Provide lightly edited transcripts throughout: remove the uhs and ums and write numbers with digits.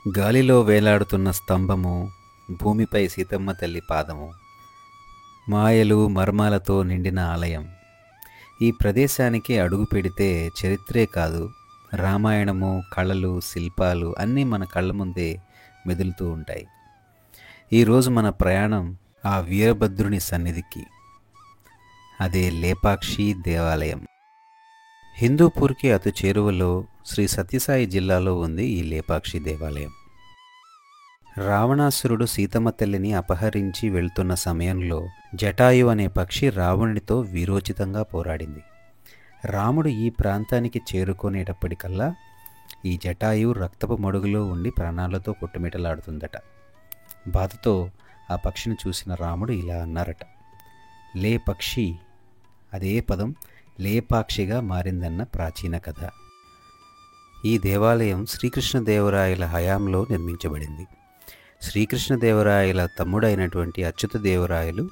గాలిలో వేలాడుతున్న స్తంభము, భూమిపై సీతమ్మ తల్లి పాదము, మాయలు మర్మాలతో నిండిన ఆలయం. ఈ ప్రదేశానికి అడుగు పెడితే చరిత్రే కాదు, రామాయణము, కళలు, శిల్పాలు అన్నీ మన కళ్ళ ముందే మెదులుతూ ఉంటాయి. ఈరోజు మన ప్రయాణం ఆ వీరభద్రుని సన్నిధికి. అదే లేపాక్షి దేవాలయం. హిందూపూర్కి అతి చేరువలో శ్రీ సత్యసాయి జిల్లాలో ఉంది ఈ లేపాక్షి దేవాలయం. రావణాసురుడు సీతమ్మ తల్లిని అపహరించి వెళ్తున్న సమయంలో జటాయు అనే పక్షి రావణుడితో వీరోచితంగా పోరాడింది. రాముడు ఈ ప్రాంతానికి చేరుకునేటప్పటికల్లా ఈ జటాయు రక్తపు మడుగులో ఉండి ప్రాణాలతో కొట్టుమిటలాడుతుందట. బాధతో ఆ పక్షిని చూసిన రాముడు ఇలా అన్నారట, లే పక్షి. అదే పదం లేపాక్షిగా మారిందన్న ప్రాచీన కథ. ఈ దేవాలయం శ్రీకృష్ణదేవరాయల హయాంలో నిర్మించబడింది. శ్రీకృష్ణదేవరాయల తమ్ముడైనటువంటి అచ్యుతదేవరాయలు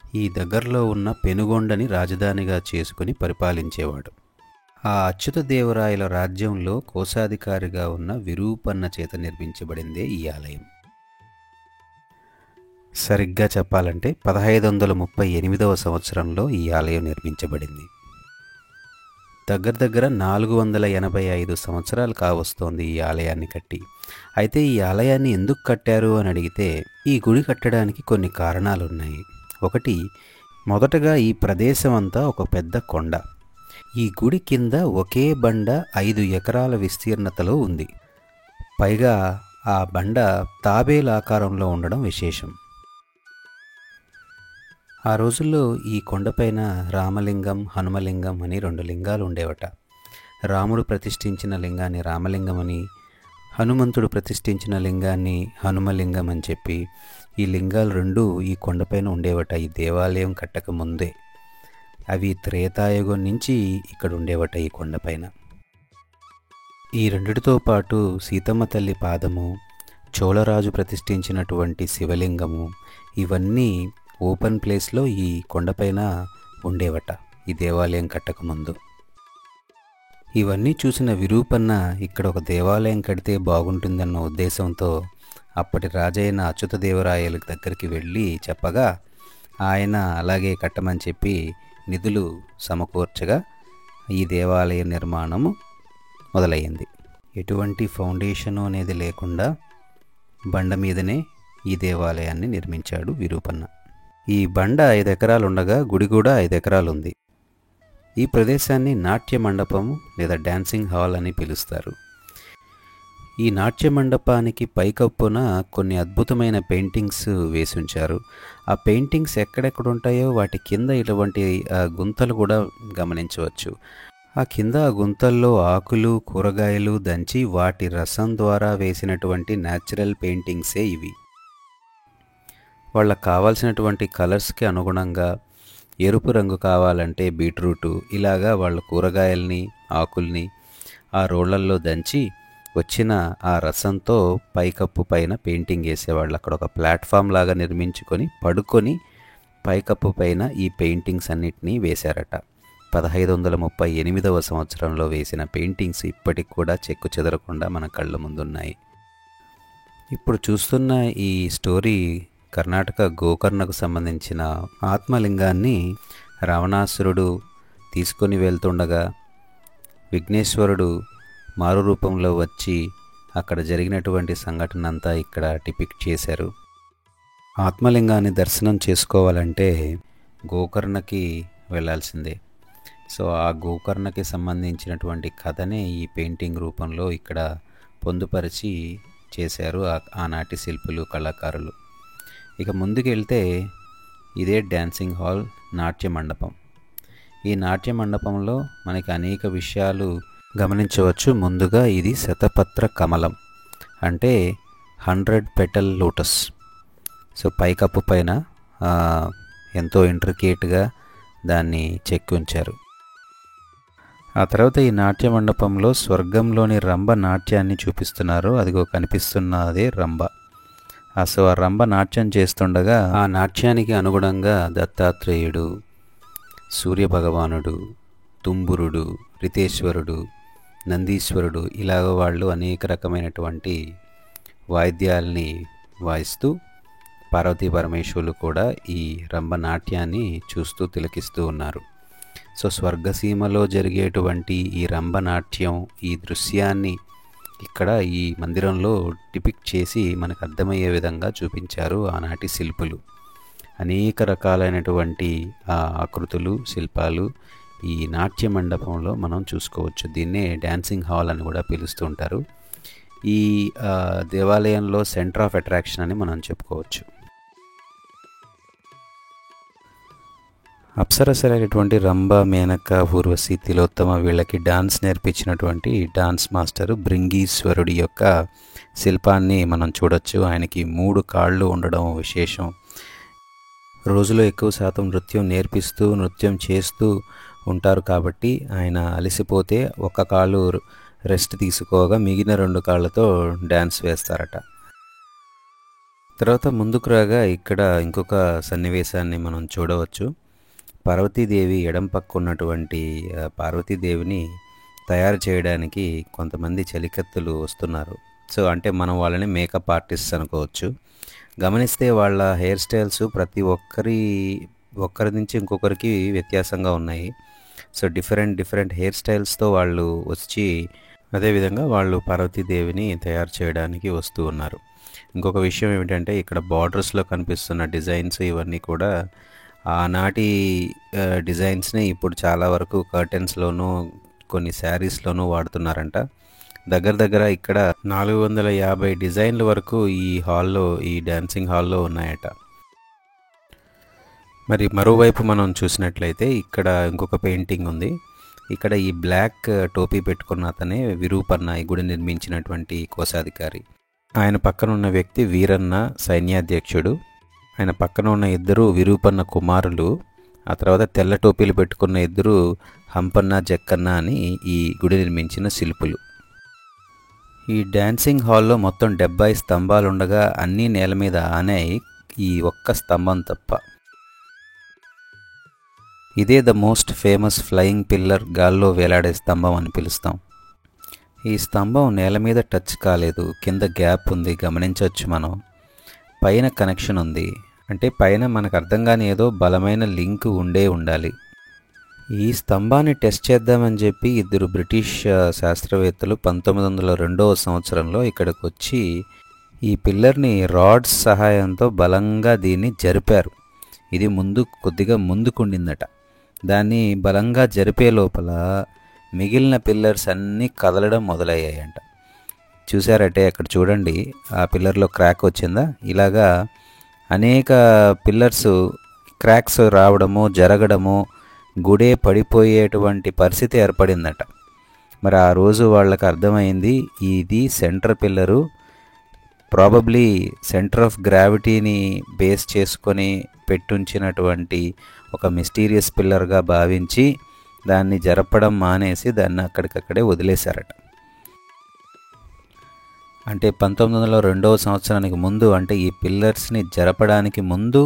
ఈ దగ్గరలో ఉన్న పెనుగొండని రాజధానిగా చేసుకుని పరిపాలించేవాడు. ఆ అచ్యుతదేవరాయల రాజ్యంలో కోశాధికారిగా ఉన్న విరూపన్న చేత నిర్మించబడిందే ఈ ఆలయం. సరిగ్గా చెప్పాలంటే 1538వ సంవత్సరంలో ఈ ఆలయం నిర్మించబడింది. దగ్గర 485 సంవత్సరాలు కావస్తోంది ఈ ఆలయాన్ని కట్టి. అయితే ఈ ఆలయాన్ని ఎందుకు కట్టారు అని అడిగితే, ఈ గుడి కట్టడానికి కొన్ని కారణాలున్నాయి. ఒకటి, మొదటగా ఈ ప్రదేశం అంతా ఒక పెద్ద కొండ. ఈ గుడి కింద ఒకే బండ 5 ఎకరాల విస్తీర్ణతలో ఉంది. పైగా ఆ బండ తాబేలు ఆకారంలో ఉండడం విశేషం. ఆ రోజుల్లో ఈ కొండపైన రామలింగం, హనుమలింగం అని 2 లింగాలు ఉండేవట. రాముడు ప్రతిష్ఠించిన లింగాన్ని రామలింగం అని, హనుమంతుడు ప్రతిష్ఠించిన లింగాన్ని హనుమలింగం అని చెప్పి ఈ లింగాలు 2 ఈ కొండపైన ఉండేవట ఈ దేవాలయం కట్టక ముందే. అవి త్రేతాయుగం నుంచి ఇక్కడ ఉండేవట ఈ కొండపైన. ఈ రెండిటితో పాటు సీతమ్మ తల్లి పాదము, చోళరాజు ప్రతిష్ఠించినటువంటి శివలింగము, ఇవన్నీ ఓపెన్ ప్లేస్లో ఈ కొండపైన ఉండేవట ఈ దేవాలయం కట్టకముందు. ఇవన్నీ చూసిన విరూపన్న ఇక్కడ ఒక దేవాలయం కడితే బాగుంటుందన్న ఉద్దేశంతో అప్పటి రాజైన అచ్యుతదేవరాయల దగ్గరికి వెళ్ళి చెప్పగా ఆయన అలాగే కట్టమని చెప్పి నిధులు సమకూర్చగా ఈ దేవాలయ నిర్మాణము మొదలయ్యింది. ఎటువంటి ఫౌండేషను అనేది లేకుండా బండ మీదనే ఈ దేవాలయాన్ని నిర్మించాడు విరూపన్న. ఈ బండ 5 ఎకరాలు ఉండగా గుడి కూడా 5 ఎకరాలు ఉంది. ఈ ప్రదేశాన్ని నాట్య మండపము లేదా డాన్సింగ్ హాల్ అని పిలుస్తారు. ఈ నాట్య మండపానికి పైకప్పున కొన్ని అద్భుతమైన పెయింటింగ్స్ వేసి ఉంచారు. ఆ పెయింటింగ్స్ ఎక్కడెక్కడ ఉంటాయో వాటి కింద ఇటువంటి గుంతలు కూడా గమనించవచ్చు. ఆ కింద గుంతల్లో ఆకులు, కూరగాయలు దంచి వాటి రసం ద్వారా వేసినటువంటి న్యాచురల్ పెయింటింగ్సే ఇవి. వాళ్ళకు కావాల్సినటువంటి కలర్స్కి అనుగుణంగా ఎరుపు రంగు కావాలంటే బీట్రూటు, ఇలాగా వాళ్ళ కూరగాయల్ని, ఆకుల్ని ఆ రోళ్లల్లో దంచి వచ్చిన ఆ రసంతో పైకప్పు పైన పెయింటింగ్ వేసేవాళ్ళు. అక్కడ ఒక ప్లాట్ఫామ్ లాగా నిర్మించుకొని పడుకొని పైకప్పు పైన ఈ పెయింటింగ్స్ అన్నిటినీ వేశారట. 1538వ సంవత్సరంలో వేసిన పెయింటింగ్స్ ఇప్పటికి కూడా చెక్కు చెదరకుండా మన కళ్ళ ముందున్నాయి. ఇప్పుడు చూస్తున్న ఈ స్టోరీ కర్ణాటక గోకర్ణకు సంబంధించిన ఆత్మలింగాన్ని రావణాసురుడు తీసుకొని వెళ్తుండగా విఘ్నేశ్వరుడు మారు రూపంలో వచ్చి అక్కడ జరిగినటువంటి సంఘటన అంతా ఇక్కడ డిపిక్ట్ చేశారు. ఆత్మలింగాన్ని దర్శనం చేసుకోవాలంటే గోకర్ణకి వెళ్ళాల్సిందే. సో ఆ గోకర్ణకి సంబంధించినటువంటి కథనే ఈ పెయింటింగ్ రూపంలో ఇక్కడ పొందుపరిచి చేశారు ఆనాటి శిల్పులు, కళాకారులు. ఇక ముందుకెళ్తే ఇదే డ్యాన్సింగ్ హాల్, నాట్య మండపం. ఈ నాట్య మండపంలో మనకి అనేక విషయాలు గమనించవచ్చు. ముందుగా ఇది శతపత్ర కమలం, అంటే 100 పెటల్ లోటస్. సో పైకప్పు పైన ఎంతో ఇంట్రికేట్గా దాన్ని చెక్కి ఉంచారు. ఆ తర్వాత ఈ నాట్య మండపంలో స్వర్గంలోని రంభ నాట్యాన్ని చూపిస్తున్నారు. అదిగో కనిపిస్తున్నదే రంభ. సో ఆ రంభ నాట్యం చేస్తుండగా ఆ నాట్యానికి అనుగుణంగా దత్తాత్రేయుడు, సూర్యభగవానుడు, తుంబురుడు, రితేశ్వరుడు, నందీశ్వరుడు ఇలాగ వాళ్ళు అనేక రకమైనటువంటి వాయిద్యాల్ని వాయిస్తూ పార్వతీ పరమేశ్వరులు కూడా ఈ రంభనాట్యాన్ని చూస్తూ తిలకిస్తూ ఉన్నారు. సో స్వర్గసీమలో జరిగేటువంటి ఈ రంభనాట్యం, ఈ దృశ్యాన్ని ఇక్కడ ఈ మందిరంలో డిపిక్ట్ చేసి మనకు అర్థమయ్యే విధంగా చూపించారు ఆనాటి శిల్పులు. అనేక రకాలైనటువంటి ఆకృతులు, శిల్పాలు ఈ నాట్య మండపంలో మనం చూసుకోవచ్చు. దీన్నే డ్యాన్సింగ్ హాల్ అని కూడా పిలుస్తూ ఉంటారు. ఈ దేవాలయంలో సెంటర్ ఆఫ్ అట్రాక్షన్ అని మనం చెప్పుకోవచ్చు. అప్సరసలైనటువంటి రంభ, మేనక, ఊర్వశి, తిలోత్తమ వీళ్ళకి డాన్స్ నేర్పించినటువంటి డాన్స్ మాస్టరు భృంగీశ్వరుడి యొక్క శిల్పాన్ని మనం చూడొచ్చు. ఆయనకి 3 కాళ్ళు ఉండడం విశేషం. రోజులో ఎక్కువ శాతం నృత్యం నేర్పిస్తూ నృత్యం చేస్తూ ఉంటారు కాబట్టి ఆయన అలసిపోతే ఒక కాలు రెస్ట్ తీసుకోగా మిగిలిన 2 కాళ్ళతో డ్యాన్స్ వేస్తారట. తర్వాత ముందుకు రాగా ఇక్కడ ఇంకొక సన్నివేశాన్ని మనం చూడవచ్చు. పార్వతీదేవి ఎడం పక్క ఉన్నటువంటి పార్వతీదేవిని తయారు చేయడానికి కొంతమంది చలికత్తులు వస్తున్నారు. సో అంటే మనం వాళ్ళని మేకప్ ఆర్టిస్ట్ అనుకోవచ్చు. గమనిస్తే వాళ్ళ హెయిర్ స్టైల్స్ ప్రతి ఒక్కరి నుంచి ఇంకొకరికి వ్యత్యాసంగా ఉన్నాయి. సో డిఫరెంట్ హెయిర్ స్టైల్స్తో వాళ్ళు వచ్చి అదేవిధంగా వాళ్ళు పార్వతీదేవిని తయారు చేయడానికి వస్తూ ఉన్నారు. ఇంకొక విషయం ఏమిటంటే ఇక్కడ బార్డర్స్లో కనిపిస్తున్న డిజైన్స్ ఇవన్నీ కూడా ఆనాటి డిజైన్స్ని ఇప్పుడు చాలా వరకు కర్టెన్స్లోనూ కొన్ని శారీస్లోనూ వాడుతున్నారంట. దగ్గర ఇక్కడ 450 డిజైన్ల వరకు ఈ డ్యాన్సింగ్ హాల్లో ఉన్నాయట. మరి మరోవైపు మనం చూసినట్లయితే ఇక్కడ ఇంకొక పెయింటింగ్ ఉంది. ఇక్కడ ఈ బ్లాక్ టోపీ పెట్టుకున్న అతనే విరూపన్న, ఈ గుడి నిర్మించినటువంటి కోశాధికారి. ఆయన పక్కన ఉన్న వ్యక్తి వీరన్న, సైన్యాధ్యక్షుడు. ఆయన పక్కన ఉన్న 2 విరూపన్న కుమారులు. ఆ తర్వాత తెల్ల టోపీలు పెట్టుకున్న 2 హంపన్న, జక్కన్న అని ఈ గుడి నిర్మించిన శిల్పులు. ఈ డ్యాన్సింగ్ హాల్లో మొత్తం 70 స్తంభాలు ఉండగా అన్నీ నేల మీద ఆనాయి, ఈ ఒక్క స్తంభం తప్ప. ఇదే the most famous flying pillar, గాల్లో వేలాడే స్తంభం అని పిలుస్తాం. ఈ స్తంభం నేల మీద టచ్ కాలేదు, కింద గ్యాప్ ఉంది, గమనించవచ్చు మనం. పైన కనెక్షన్ ఉంది, అంటే పైన మనకు అర్థం కాని ఏదో బలమైన లింక్ ఉండాలి. ఈ స్తంభాన్ని టెస్ట్ చేద్దామని చెప్పి 2 బ్రిటిష్ శాస్త్రవేత్తలు 1902వ సంవత్సరంలో ఇక్కడికి వచ్చి ఈ పిల్లర్ని రాడ్స్ సహాయంతో బలంగా దీన్ని జరిపారు. ఇది కొద్దిగా ముందుకుండిందట. దాన్ని బలంగా జరిపే లోపల మిగిలిన పిల్లర్స్ అన్నీ కదలడం మొదలయ్యాయంట. చూసారంటే అక్కడ చూడండి, ఆ పిల్లర్లో క్రాక్ వచ్చిందా? ఇలాగా అనేక పిల్లర్స్ క్రాక్స్ రావడము, జరగడము, గుడే పడిపోయేటువంటి పరిస్థితి ఏర్పడిందట. మరి ఆ రోజు వాళ్ళకి అర్థమైంది, ఇది centre pillar, probably centre of గ్రావిటీని బేస్ చేసుకొని పెట్టుంచినటువంటి ఒక మిస్టీరియస్ పిల్లర్గా భావించి దాన్ని జరపడం మానేసి దాన్ని అక్కడికక్కడే వదిలేశారట. అంటే 1902వ సంవత్సరానికి ముందు, అంటే ఈ పిల్లర్స్ని జరపడానికి ముందు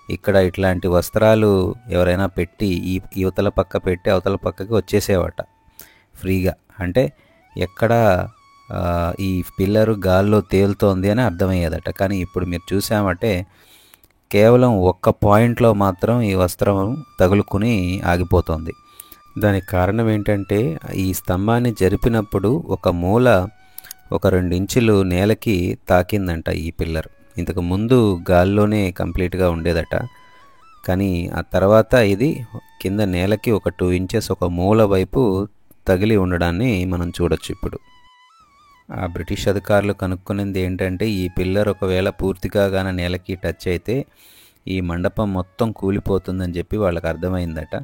ఇక్కడ ఇట్లాంటి వస్త్రాలు ఎవరైనా పెట్టి ఈ యువతల పక్క పెట్టి అవతల పక్కకి వచ్చేసేవట ఫ్రీగా. అంటే ఎక్కడ ఈ పిల్లరు గాల్లో తేలుతోంది అని అర్థమయ్యేదట. కానీ ఇప్పుడు మీరు చూసామంటే కేవలం ఒక్క పాయింట్లో మాత్రం ఈ వస్త్రం తగులుకుని ఆగిపోతుంది. దానికి కారణం ఏంటంటే ఈ స్తంభాన్ని జరిపినప్పుడు ఒక మూల ఒక 2 ఇంచులు నేలకి తాకిందంట ఈ పిల్లర్. ఇంతకు ముందు గాల్లోనే కంప్లీట్గా ఉండేదట. కానీ ఆ తర్వాత ఇది కింద నేలకి ఒక 2 ఇంచెస్ ఒక మూల వైపు తగిలి ఉండడాన్ని మనం చూడొచ్చు. ఇప్పుడు ఆ బ్రిటిష్ అధికారులు కనుక్కునేది ఏంటంటే ఈ పిల్లర్ ఒకవేళ పూర్తిగా గాన నేలకి టచ్ అయితే ఈ మండపం మొత్తం కూలిపోతుందని చెప్పి వాళ్ళకి అర్థమైందట.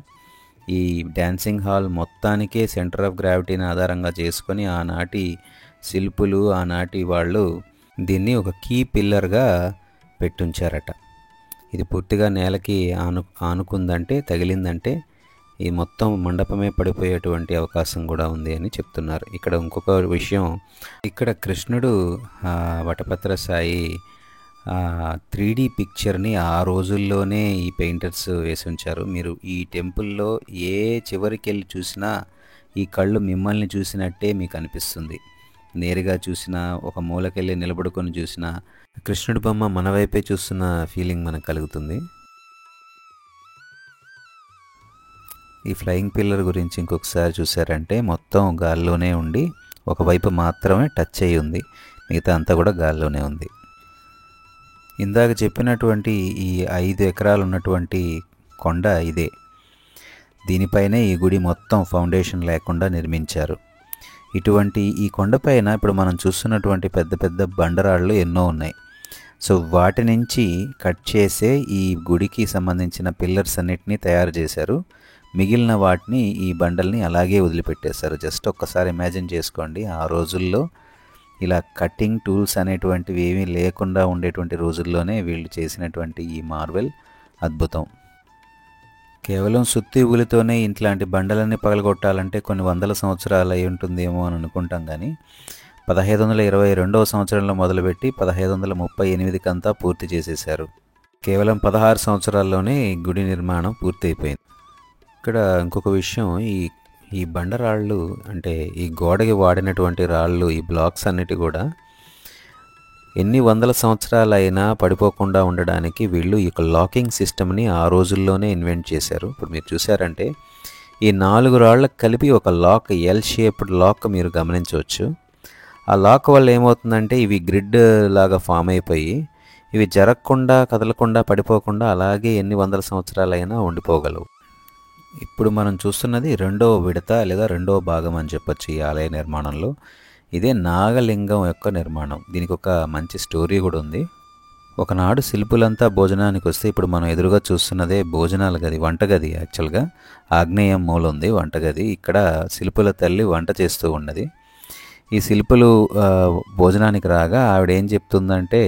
ఈ డ్యాన్సింగ్ హాల్ మొత్తానికే సెంటర్ ఆఫ్ గ్రావిటీని ఆధారంగా చేసుకొని ఆనాటి శిల్పులు, ఆనాటి వాళ్ళు దీన్ని ఒక కీ పిల్లర్గా పెట్టుంచారట. ఇది పూర్తిగా నేలకి ఆనుకుందంటే, తగిలిందంటే ఈ మొత్తం మండపమే పడిపోయేటువంటి అవకాశం కూడా ఉంది అని చెప్తున్నారు. ఇక్కడ ఇంకొక విషయం, ఇక్కడ కృష్ణుడు వటపత్ర సాయి 3D పిక్చర్ని ఆ రోజుల్లోనే ఈ పెయింటర్స్ వేసి ఉంచారు. మీరు ఈ టెంపుల్లో ఏ చివరికి వెళ్ళి చూసినా ఈ కళ్ళు మిమ్మల్ని చూసినట్టే మీకు అనిపిస్తుంది. నేరుగా చూసినా, ఒక మూలకెళ్ళి నిలబడుకొని చూసినా కృష్ణుడి బొమ్మ మన వైపే చూస్తున్న ఫీలింగ్ మనకు కలుగుతుంది. ఈ ఫ్లయింగ్ పిల్లర్ గురించి ఇంకొకసారి చూసారంటే మొత్తం గాల్లోనే ఉండి ఒకవైపు మాత్రమే టచ్ అయ్యి ఉంది, మిగతా అంతా కూడా గాల్లోనే ఉంది. ఇందాక చెప్పినటువంటి ఈ 5 ఎకరాలు ఉన్నటువంటి కొండ ఇదే. దీనిపైనే ఈ గుడి మొత్తం ఫౌండేషన్ లేకుండా నిర్మించారు. ఇటువంటి ఈ కొండపైన ఇప్పుడు మనం చూస్తున్నటువంటి పెద్ద పెద్ద బండరాళ్ళు ఎన్నో ఉన్నాయి. సో వాటి నుంచి కట్ చేసే ఈ గుడికి సంబంధించిన పిల్లర్స్ అన్నిటినీ తయారు చేశారు. మిగిలిన వాటిని, ఈ బండల్ని అలాగే వదిలిపెట్టేశారు. జస్ట్ ఒక్కసారి ఇమాజిన్ చేసుకోండి, ఆ రోజుల్లో ఇలా కటింగ్ టూల్స్ అనేటువంటివి ఏమీ లేకుండా ఉండేటువంటి రోజుల్లోనే వీళ్ళు చేసినటువంటి ఈ మార్వెల్ అద్భుతం. కేవలం సుత్తి ఊలితోనే ఇట్లాంటి బండలన్నీ పగలగొట్టాలంటే కొన్ని వందల సంవత్సరాలు అయి ఉంటుందేమో అని అనుకుంటాం. కానీ 1522వ సంవత్సరంలో మొదలుపెట్టి 1538 కంతా పూర్తి చేసేశారు. కేవలం 16 సంవత్సరాల్లోనే గుడి నిర్మాణం పూర్తయిపోయింది. ఇక్కడ ఇంకొక విషయం, ఈ బండరాళ్ళు అంటే ఈ గోడకి వాడినటువంటి రాళ్ళు, ఈ బ్లాక్స్ అన్నిటి కూడా ఎన్ని వందల సంవత్సరాలైనా పడిపోకుండా ఉండడానికి వీళ్ళు ఈ లాకింగ్ సిస్టమ్ని ఆ రోజుల్లోనే ఇన్వెంట్ చేశారు. ఇప్పుడు మీరు చూసారంటే ఈ 4 రాళ్ళకు కలిపి ఒక లాక్, ఎల్ షేప్డ్ లాక్ మీరు గమనించవచ్చు. ఆ లాక్ వల్ల ఏమవుతుందంటే ఇవి గ్రిడ్ లాగా ఫామ్ అయిపోయి ఇవి జరగకుండా, కదలకుండా, పడిపోకుండా అలాగే ఎన్ని వందల సంవత్సరాలైనా ఉండిపోగలవు. ఇప్పుడు మనం చూస్తున్నది 2వ విడత లేదా 2వ భాగం అని చెప్పొచ్చు ఈ ఆలయ నిర్మాణంలో. ఇదే నాగలింగం యొక్క నిర్మాణం. దీనికి ఒక మంచి స్టోరీ కూడా ఉంది. ఒకనాడు శిల్పులంతా భోజనానికి వస్తే, ఇప్పుడు మనం ఎదురుగా చూస్తున్నదే భోజనాల గది, వంటగది. యాక్చువల్గా ఆగ్నేయం మూల ఉంది వంటగది. ఇక్కడ శిల్పుల తల్లి వంట చేస్తూ ఉన్నది. ఈ శిల్పులు భోజనానికి రాగా ఆవిడ ఏం చెప్తుందంటే,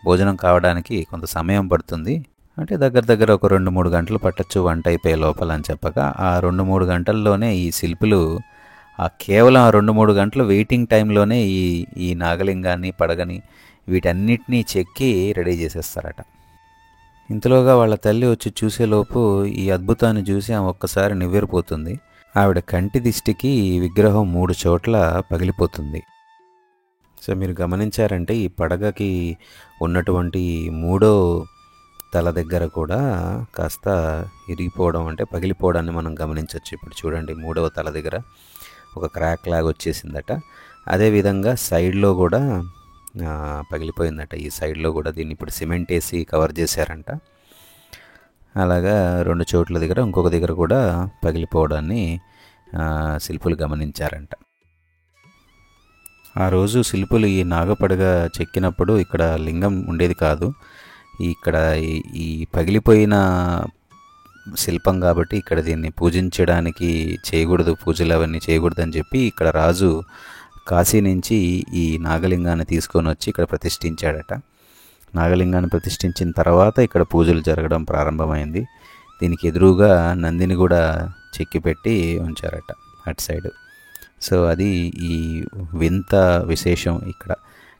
భోజనం కావడానికి కొంత సమయం పడుతుంది, అంటే దగ్గర ఒక 2-3 గంటలు పట్టచ్చు వంట అయిపోయే లోపల అని చెప్పగా, ఆ 2-3 గంటల్లోనే ఈ శిల్పులు కేవలం 2-3 గంటలు వెయిటింగ్ టైంలోనే ఈ నాగలింగాన్ని, పడగని, వీటన్నిటినీ చెక్కి రెడీ చేసేస్తారట. ఇంతలోగా వాళ్ళ తల్లి వచ్చి చూసేలోపు ఈ అద్భుతాన్ని చూసి ఆమె ఒక్కసారి నివ్వెరపోతుంది. ఆవిడ కంటి దిష్టికి ఈ విగ్రహం 3 చోట్ల పగిలిపోతుంది. సో మీరు గమనించారంటే ఈ పడగకి ఉన్నటువంటి 3వ తల దగ్గర కూడా కాస్త ఇరిగిపోవడం, అంటే పగిలిపోవడాన్ని మనం గమనించవచ్చు. ఇప్పుడు చూడండి, 3వ తల దగ్గర ఒక క్రాక్ లాగా వచ్చేసిందట. అదేవిధంగా సైడ్లో కూడా పగిలిపోయిందట. ఈ సైడ్లో కూడా దీన్ని ఇప్పుడు సిమెంట్ వేసి కవర్ చేశారంట. అలాగా 2 చోట్ల దగ్గర, ఇంకొక దగ్గర కూడా పగిలిపోవడాన్ని శిల్పులు గమనించారంట. ఆ రోజు శిల్పులు ఈ నాగపడగ చెక్కినప్పుడు ఇక్కడ లింగం ఉండేది కాదు. ఇక్కడ ఈ పగిలిపోయిన శిల్పం కాబట్టి ఇక్కడ దీన్ని పూజించడానికి చేయకూడదు, పూజలు అవన్నీ చేయకూడదు అని చెప్పి ఇక్కడ రాజు కాశీ నుంచి ఈ నాగలింగాన్ని తీసుకొని వచ్చి ఇక్కడ ప్రతిష్ఠించాడట. నాగలింగాన్ని ప్రతిష్ఠించిన తర్వాత ఇక్కడ పూజలు జరగడం ప్రారంభమైంది. దీనికి ఎదురుగా నందిని కూడా చెక్కి పెట్టి ఉంచారట అటు సైడ్. సో అది ఈ వింత విశేషం. ఇక్కడ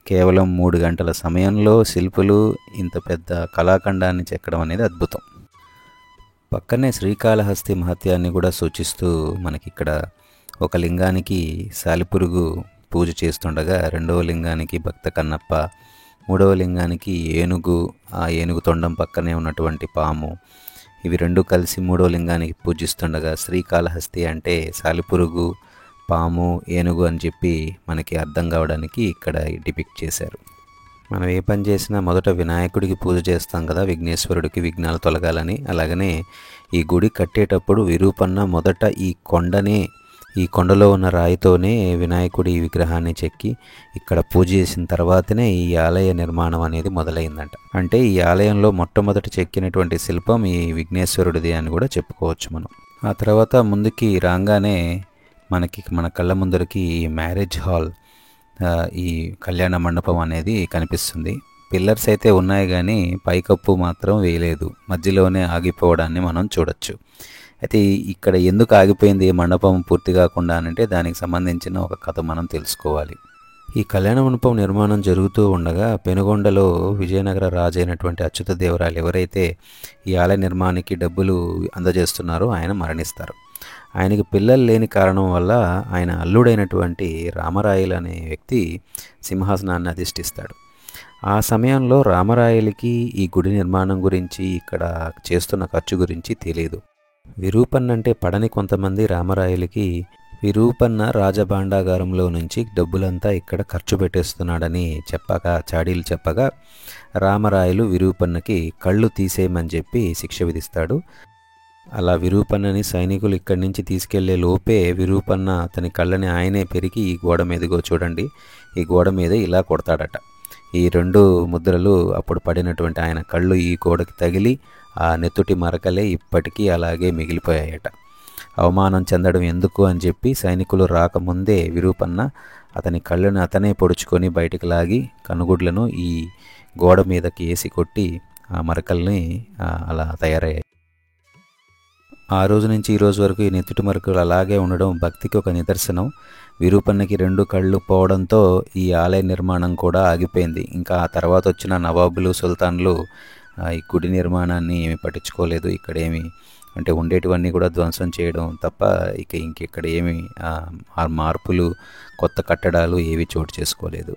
కేవలం 3 గంటల సమయంలో శిల్పులు ఇంత పెద్ద కళాఖండాన్ని చెక్కడం అనేది అద్భుతం. పక్కనే శ్రీకాళహస్తి మహత్యాన్ని కూడా సూచిస్తూ మనకిక్కడ ఒక లింగానికి సాలిపురుగు పూజ చేస్తుండగా, 2వ లింగానికి భక్త కన్నప్ప, 3వ లింగానికి ఏనుగు, ఆ ఏనుగు తొండం పక్కనే ఉన్నటువంటి పాము, ఇవి 2 కలిసి 3వ లింగానికి పూజిస్తుండగా శ్రీకాళహస్తి అంటే సాలిపురుగు, పాము, ఏనుగు అని చెప్పి మనకి అర్థం కావడానికి ఇక్కడ డిపిక్ట్ చేశారు. మనం ఏ పని చేసినా మొదట వినాయకుడికి పూజ చేస్తాం కదా, విఘ్నేశ్వరుడికి విఘ్నాలు తొలగాలని. అలాగనే ఈ గుడి కట్టేటప్పుడు విరూపన్న మొదట ఈ కొండలో ఉన్న రాయితోనే వినాయకుడి విగ్రహాన్ని చెక్కి ఇక్కడ పూజ చేసిన తర్వాతనే ఈ ఆలయ నిర్మాణం అనేది మొదలైందంట. అంటే ఈ ఆలయంలో మొట్టమొదట చెక్కినటువంటి శిల్పం ఈ విఘ్నేశ్వరుడిది అని కూడా చెప్పుకోవచ్చు మనం. ఆ తర్వాత ముందుకి రాగానే మన కళ్ళ ముందరికి ఈ మ్యారేజ్ హాల్, ఈ కళ్యాణ మండపం అనేది కనిపిస్తుంది. పిల్లర్స్ అయితే ఉన్నాయి కానీ పైకప్పు మాత్రం వేయలేదు, మధ్యలోనే ఆగిపోవడాన్ని మనం చూడొచ్చు. అయితే ఇక్కడ ఎందుకు ఆగిపోయింది ఈ మండపం పూర్తి కాకుండా అంటే దానికి సంబంధించిన ఒక కథ మనం తెలుసుకోవాలి. ఈ కళ్యాణ మండపం నిర్మాణం జరుగుతూ ఉండగా పెనుగొండలో విజయనగర రాజు అయినటువంటి అచ్యుతదేవరాయలు ఎవరైతే ఈ ఆలయ నిర్మాణానికి డబ్బులు అందజేస్తున్నారో ఆయన మరణిస్తారు. ఆయనకి పిల్లలు లేని కారణం వల్ల ఆయన అల్లుడైనటువంటి రామరాయలు అనే వ్యక్తి సింహాసనాన్ని అధిష్ఠిస్తాడు. ఆ సమయంలో రామరాయలకి ఈ గుడి నిర్మాణం గురించి, ఇక్కడ చేస్తున్న ఖర్చు గురించి తెలియదు. విరూపన్న అంటే పడని కొంతమంది రామరాయలకి విరూపన్న రాజభాండాగారంలో నుంచి డబ్బులంతా ఇక్కడ ఖర్చు పెట్టేస్తున్నాడని చాడీలు చెప్పగా రామరాయలు విరూపన్నకి కళ్ళు తీసేయమని చెప్పి శిక్ష విధిస్తాడు. అలా విరూపన్నని సైనికులు ఇక్కడి నుంచి తీసుకెళ్లే లోపే విరూపన్న అతని కళ్ళని ఆయనే పెరిగి ఈ గోడ మీదగో చూడండి, ఈ గోడ మీద ఇలా కొడతాడట. ఈ 2 ముద్రలు అప్పుడు పడినటువంటి ఆయన కళ్ళు ఈ గోడకి తగిలి ఆ నెత్తుటి మరకలే ఇప్పటికీ అలాగే మిగిలిపోయాయట. అవమానం చెందడం ఎందుకు అని చెప్పి సైనికులు రాకముందే విరూపన్న అతని కళ్ళను అతనే పొడుచుకొని బయటికి లాగి కనుగుడ్లను ఈ గోడ మీదకి వేసి కొట్టి ఆ మరకల్ని అలా తయారయ్యాయి. ఆ రోజు నుంచి ఈ రోజు వరకు ఈ నెత్తుటి మరకలు అలాగే ఉండడం భక్తికి ఒక నిదర్శనం. విరూపన్నకి 2 కళ్ళు పోవడంతో ఈ ఆలయ నిర్మాణం కూడా ఆగిపోయింది. ఇంకా ఆ తర్వాత వచ్చిన నవాబులు, సుల్తాన్లు ఈ గుడి నిర్మాణాన్ని ఏమి పట్టించుకోలేదు. ఇక్కడేమి అంటే ఉండేటివన్నీ కూడా ధ్వంసం చేయడం తప్ప ఇంకెక్కడ ఏమి మార్పులు, కొత్త కట్టడాలు ఏవి చోటు చేసుకోలేదు.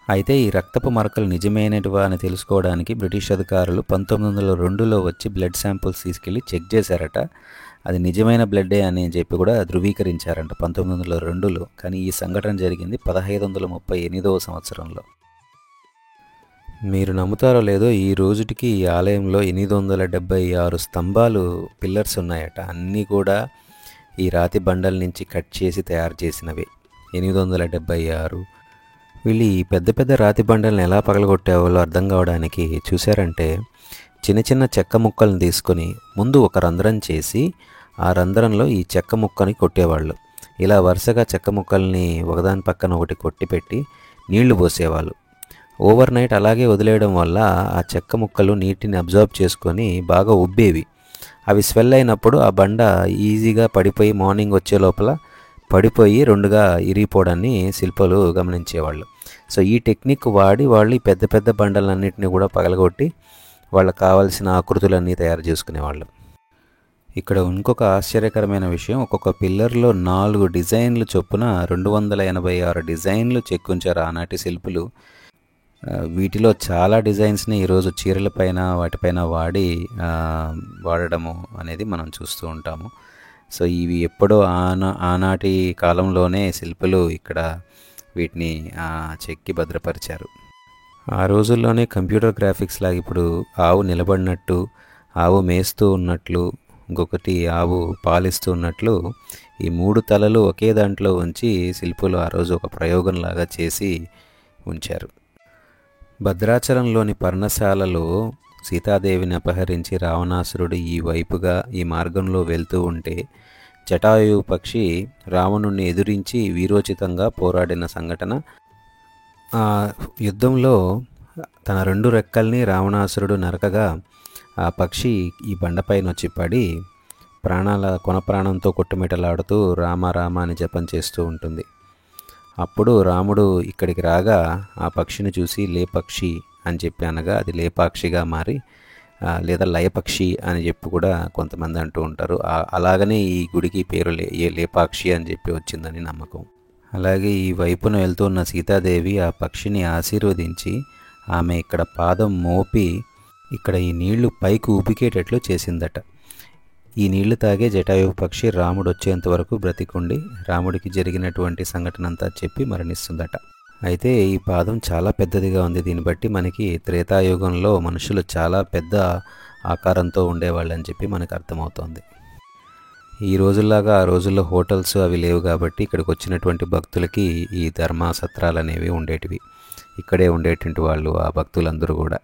అయితే ఈ రక్తపు మరకలు నిజమైనటివా అని తెలుసుకోవడానికి బ్రిటిష్ అధికారులు 1902లో వచ్చి బ్లడ్ శాంపుల్స్ తీసుకెళ్ళి చెక్ చేశారట. అది నిజమైన బ్లడ్డే అని చెప్పి కూడా ధృవీకరించారంట 1902లో. కానీ ఈ సంఘటన జరిగింది 1538వ సంవత్సరంలో. మీరు నమ్ముతారో లేదో, ఈ రోజుటికి ఈ ఆలయంలో 876 స్తంభాలు, పిల్లర్స్ ఉన్నాయట. అన్నీ కూడా ఈ రాతి బండల నుంచి కట్ చేసి తయారు చేసినవి. 876. వీళ్ళు ఈ పెద్ద పెద్ద రాతి బండలను ఎలా పగలగొట్టేవాళ్ళో అర్థం కావడానికి చూశారంటే, చిన్న చిన్న చెక్క ముక్కలను తీసుకొని ముందు ఒక రంధ్రం చేసి ఆ రంధ్రంలో ఈ చెక్క ముక్కని కొట్టేవాళ్ళు. ఇలా వరుసగా చెక్క ముక్కల్ని ఒకదాని పక్కన ఒకటి కొట్టిపెట్టి నీళ్లు పోసేవాళ్ళు. ఓవర్ నైట్ అలాగే వదిలేయడం వల్ల ఆ చెక్క ముక్కలు నీటిని అబ్జర్వ్ చేసుకొని బాగా ఉబ్బేవి. అవి స్వెల్ అయినప్పుడు ఆ బండ ఈజీగా పడిపోయి మార్నింగ్ వచ్చే లోపల పడిపోయి 2గా ఇరిగిపోవడాన్ని శిల్పులు గమనించేవాళ్ళు. సో ఈ టెక్నిక్ వాడి వాళ్ళు ఈ పెద్ద పెద్ద బండలన్నింటినీ కూడా పగలగొట్టి వాళ్ళకి కావాల్సిన ఆకృతులన్నీ తయారు చేసుకునేవాళ్ళు. ఇక్కడ ఇంకొక ఆశ్చర్యకరమైన విషయం, ఒక్కొక్క పిల్లర్లో 4 డిజైన్లు చొప్పున 286 డిజైన్లు చెక్కుంచారు ఆనాటి శిల్పులు. వీటిలో చాలా డిజైన్స్ని ఈరోజు చీరలపైన వాటిపైన వాడడము అనేది మనం చూస్తూ ఉంటాము. సో ఇవి ఎప్పుడో ఆనాటి కాలంలోనే శిల్పులు ఇక్కడ వీటిని చెక్కి భద్రపరిచారు. ఆ రోజుల్లోనే కంప్యూటర్ గ్రాఫిక్స్ లాగా ఇప్పుడు ఆవు నిలబడినట్టు, ఆవు మేస్తూ ఉన్నట్లు, ఇంకొకటి ఆవు పాలిస్తూ ఉన్నట్లు ఈ 3 తలలు ఒకే దాంట్లో ఉంచి శిల్పులు ఆ రోజు ఒక ప్రయోగంలాగా చేసి ఉంచారు. భద్రాచలంలోని పర్ణశాలలో సీతాదేవిని అపహరించి రావణాసురుడు ఈ వైపుగా ఈ మార్గంలో వెళ్తూ ఉంటే జటాయు పక్షి రావణుణ్ణి ఎదురించి వీరోచితంగా పోరాడిన సంఘటన. ఆ యుద్ధంలో తన 2 రెక్కల్ని రావణాసురుడు నరకగా ఆ పక్షి ఈ బండపైన వచ్చి పడి కొన ప్రాణంతో కొట్టుమిటలాడుతూ రామ రామ అని జపం చేస్తూ ఉంటుంది. అప్పుడు రాముడు ఇక్కడికి రాగా ఆ పక్షిని చూసి లేపక్షి అని చెప్పి అనగా అది లేపాక్షిగా మారి లేదా లయపక్షి అని చెప్పి కూడా కొంతమంది అంటూ ఉంటారు. అలాగనే ఈ గుడికి పేరు లేపాక్షి అని చెప్పి వచ్చిందని నమ్మకం. అలాగే ఈ వైపున వెళ్తున్న సీతాదేవి ఆ పక్షిని ఆశీర్వదించి ఆమె ఇక్కడ పాదం మోపి ఇక్కడ ఈ నీళ్లు పైకి ఉబికేటట్లు చేసిందట. ఈ నీళ్లు తాగే జటాయు పక్షి రాముడు వచ్చేంత వరకు బ్రతికుండి రాముడికి జరిగినటువంటి సంఘటన అంతా చెప్పి మరణిస్తుందట. అయితే ఈ పాదం చాలా పెద్దదిగా ఉంది. దీన్ని బట్టి మనకి త్రేతాయుగంలో మనుషులు చాలా పెద్ద ఆకారంతో ఉండేవాళ్ళని చెప్పి మనకు అర్థమవుతోంది. ఈ రోజుల్లాగా ఆ రోజుల్లో హోటల్స్ అవి లేవు కాబట్టి ఇక్కడికి వచ్చినటువంటి భక్తులకి ఈ ధర్మసత్రాలు అనేవి ఉండేటివి. ఇక్కడే ఉండేటువంటి వాళ్ళు ఆ భక్తులందరూ కూడా.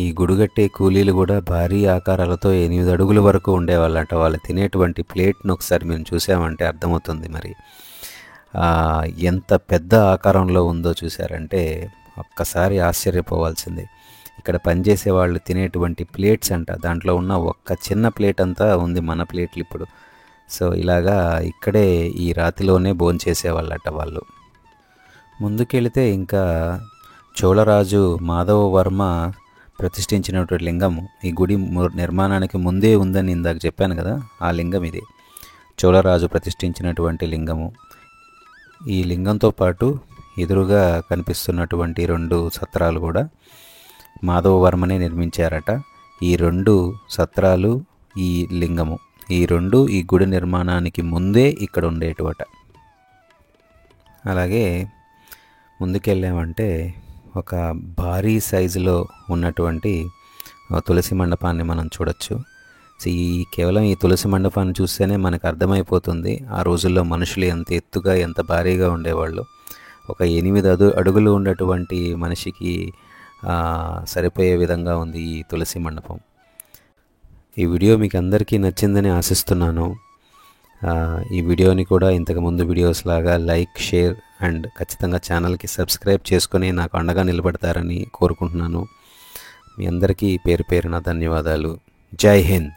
ఈ గుడిగట్టే కూలీలు కూడా భారీ ఆకారాలతో 8 అడుగుల వరకు ఉండేవాళ్ళంట. వాళ్ళు తినేటువంటి ప్లేట్ను ఒకసారి మేము చూసామంటే అర్థమవుతుంది మరి ఎంత పెద్ద ఆకారంలో ఉందో. చూసారంటే ఒక్కసారి ఆశ్చర్యపోవాల్సిందే. ఇక్కడ పనిచేసే వాళ్ళు తినేటువంటి ప్లేట్స్ అంట, దాంట్లో ఉన్న ఒక్క చిన్న ప్లేట్ అంతా ఉంది మన ప్లేట్లు ఇప్పుడు. సో ఇలాగా ఇక్కడే ఈ రాతిలోనే భోంచేసేవాళ్ళట వాళ్ళు. ముందుకెళితే ఇంకా చోళరాజు మాధవవర్మ ప్రతిష్ఠించినటువంటి లింగము ఈ గుడి నిర్మాణానికి ముందే ఉందని ఇందాక చెప్పాను కదా, ఆ లింగం ఇది. చోళరాజు ప్రతిష్ఠించినటువంటి లింగము. ఈ లింగంతో పాటు ఎదురుగా కనిపిస్తున్నటువంటి 2 సత్రాలు కూడా మాధవవర్మనే నిర్మించారట. ఈ 2 సత్రాలు, ఈ లింగము, ఈ 2 ఈ గుడి నిర్మాణానికి ముందే ఇక్కడ ఉండేటివట. అలాగే ముందుకెళ్ళామంటే ఒక భారీ సైజులో ఉన్నటువంటి తులసి మండపాన్ని మనం చూడొచ్చు. కేవలం ఈ తులసి మండపాన్ని చూస్తేనే మనకు అర్థమైపోతుంది ఆ రోజుల్లో మనుషులు ఎంత ఎత్తుగా ఎంత భారీగా ఉండేవాళ్ళు. ఒక 8 అడుగులు ఉన్నటువంటి మనిషికి సరిపోయే విధంగా ఉంది ఈ తులసి మండపం. ఈ వీడియో మీకు అందరికీ నచ్చిందని ఆశిస్తున్నాను. ఈ వీడియోని కూడా ఇంతకుముందు వీడియోస్ లాగా లైక్, షేర్ అండ్ ఖచ్చితంగా ఛానల్కి సబ్స్క్రైబ్ చేసుకొని నాకు అండగా నిలబడతారని కోరుకుంటున్నాను. మీ అందరికీ పేరు పేరున ధన్యవాదాలు. జై హింద్.